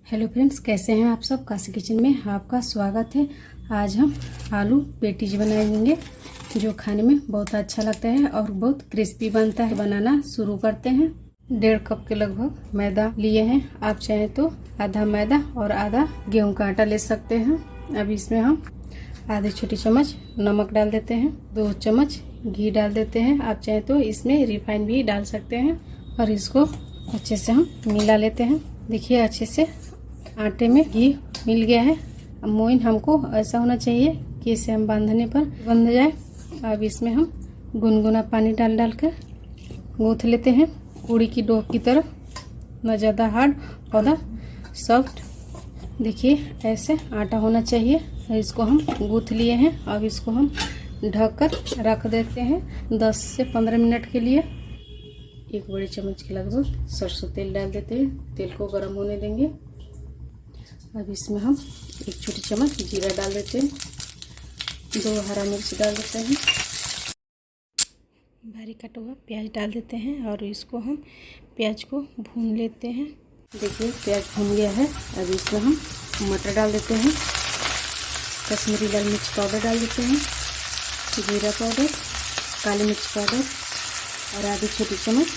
Hello friends, कैसे हैं आप सब। काशी किचन में आपका स्वागत है। आज हम आलू पेटीज बनाएंगे जो खाने में बहुत अच्छा लगता है और बहुत क्रिस्पी बनता है। बनाना शुरू करते हैं। 1.5 कप के लगभग मैदा लिए हैं। आप चाहें तो आधा मैदा और आधा गेहूं का आटा ले सकते हैं। अब इसमें हम आधी छोटी चम्मच नमक डाल देते हैं। 2 चम्मच घी डाल देते हैं। आप चाहें तो इसमें रिफाइन भी डाल सकते हैं और इसको अच्छे से हम मिला लेते हैं। देखिए अच्छे से आटे में घी मिल गया है। अब मोइन हमको ऐसा होना चाहिए कि इसे हम बांधने पर बंध जाए। अब इसमें हम गुनगुना पानी डाल कर गूँथ लेते हैं पूड़ी की डो की तरह, न ज़्यादा हार्ड और न सॉफ्ट। देखिए ऐसे आटा होना चाहिए। इसको हम गूँथ लिए हैं। अब इसको हम ढक कर रख देते हैं 10 से 15 मिनट के लिए। 1 बड़े चम्मच के लगभग सरसों तेल डाल देते हैं। तेल को गर्म होने देंगे। अब इसमें हम 1 छोटी चम्मच जीरा डाल देते हैं। 2 हरा मिर्च डाल देते हैं। बारीक कटा हुआ प्याज डाल देते हैं और इसको हम प्याज को भून लेते हैं। देखिए प्याज भून गया है। अब इसमें हम मटर डाल देते हैं। कश्मीरी लाल मिर्च पाउडर डाल देते हैं। जीरा पाउडर, काली मिर्च पाउडर और आधी छोटी चम्मच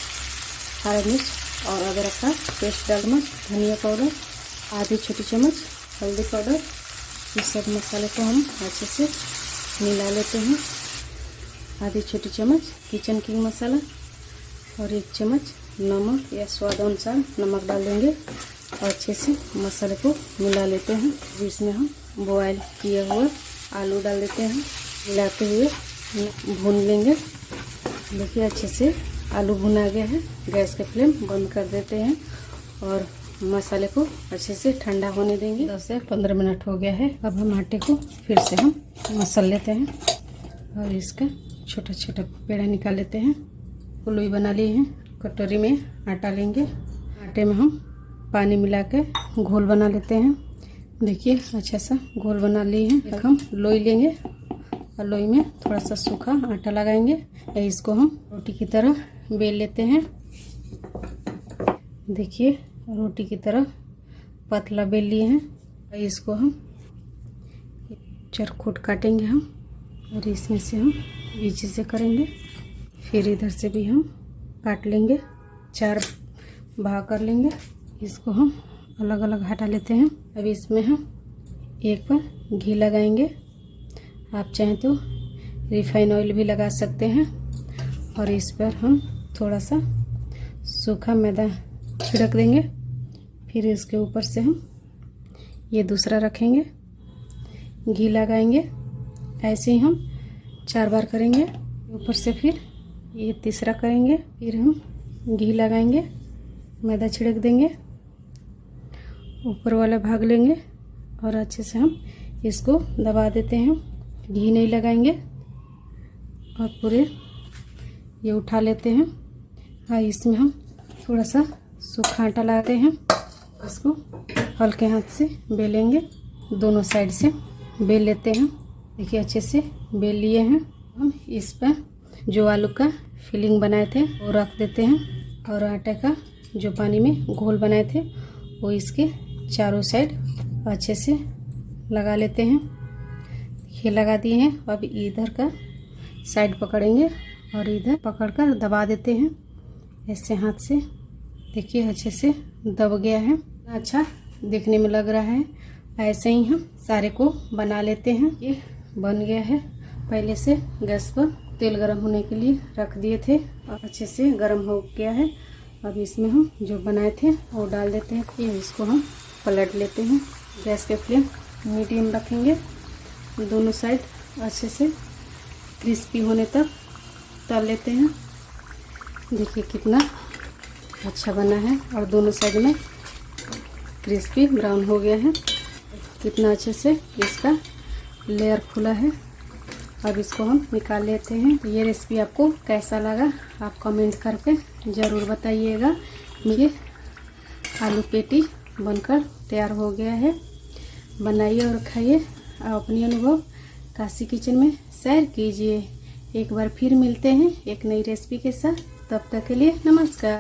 हरा मिर्च और अदरक का पेस्ट डाल दें। धनिया पाउडर, आधी छोटी चम्मच हल्दी पाउडर। इस सब मसाले को हम अच्छे से मिला लेते हैं। आधी छोटी चम्मच किचन किंग मसाला और 1 चम्मच नमक या स्वाद अनुसार नमक डाल देंगे और अच्छे से मसाले को मिला लेते हैं। इसमें हम बॉयल किया हुआ आलू डाल देते हैं। मिलाते हुए भून लेंगे। देखिए अच्छे से आलू भुना गया है। गैस के फ्लेम बंद कर देते हैं और मसाले को अच्छे से ठंडा होने देंगे। 10 से 15 मिनट हो गया है। अब हम आटे को फिर से हम मसल लेते हैं और इसका छोटा छोटा पेड़ा निकाल लेते हैं। लोई बना लिए हैं। कटोरी में आटा लेंगे। आटे में हम पानी मिला के घोल बना लेते हैं। देखिए अच्छा सा घोल बना लिए हैं। एक हम लोई लेंगे और लोई में थोड़ा सा सूखा आटा लगाएंगे। इसको हम रोटी की तरह बेल लेते हैं। देखिए रोटी की तरह पतला बेल लिए हैं। इसको हम चरखोट काटेंगे हम और इसमें से हम बीच से करेंगे। फिर इधर से भी हम काट लेंगे। 4 भाग कर लेंगे। इसको हम अलग अलग हटा लेते हैं। अब इसमें हम एक पर घी लगाएंगे। आप चाहें तो रिफाइन ऑयल भी लगा सकते हैं और इस पर हम थोड़ा सा सूखा मैदा छिड़क देंगे। फिर इसके ऊपर से हम ये दूसरा रखेंगे, घी लगाएंगे। ऐसे ही हम 4 बार करेंगे। ऊपर से फिर ये तीसरा करेंगे। फिर हम घी लगाएंगे, मैदा छिड़क देंगे, ऊपर वाला भाग लेंगे और अच्छे से हम इसको दबा देते हैं। घी नहीं लगाएंगे और पूरे ये उठा लेते हैं। और इसमें हम थोड़ा सा सूखा आटा लगाते हैं। इसको हल्के हाथ से बेलेंगे। दोनों साइड से बेल लेते हैं। देखिए अच्छे से बेल लिए हैं। हम इस पर जो आलू का फिलिंग बनाए थे वो रख देते हैं और आटे का जो पानी में घोल बनाए थे वो इसके चारों साइड अच्छे से लगा लेते हैं। ये लगा दिए हैं। अब इधर का साइड पकड़ेंगे और इधर पकड़कर दबा देते हैं ऐसे हाथ से। देखिए अच्छे से दब गया है। अच्छा देखने में लग रहा है। ऐसे ही हम सारे को बना लेते हैं। ये बन गया है। पहले से गैस पर तेल गरम होने के लिए रख दिए थे और अच्छे से गरम हो गया है। अब इसमें हम जो बनाए थे वो डाल देते हैं। फिर इसको हम पलट लेते हैं। गैस के फ्लेम मीडियम रखेंगे। दोनों साइड अच्छे से क्रिस्पी होने तक तल लेते हैं। देखिए कितना अच्छा बना है और दोनों साइड में क्रिस्पी ब्राउन हो गया है। कितना अच्छे से इसका लेयर खुला है। अब इसको हम निकाल लेते हैं। ये रेसिपी आपको कैसा लगा आप कमेंट करके ज़रूर बताइएगा। ये आलू पेटी बनकर तैयार हो गया है। बनाइए और खाइए और अपनी अनुभव काशी किचन में शेयर कीजिए। एक बार फिर मिलते हैं एक नई रेसिपी के साथ। तब तक के लिए नमस्कार।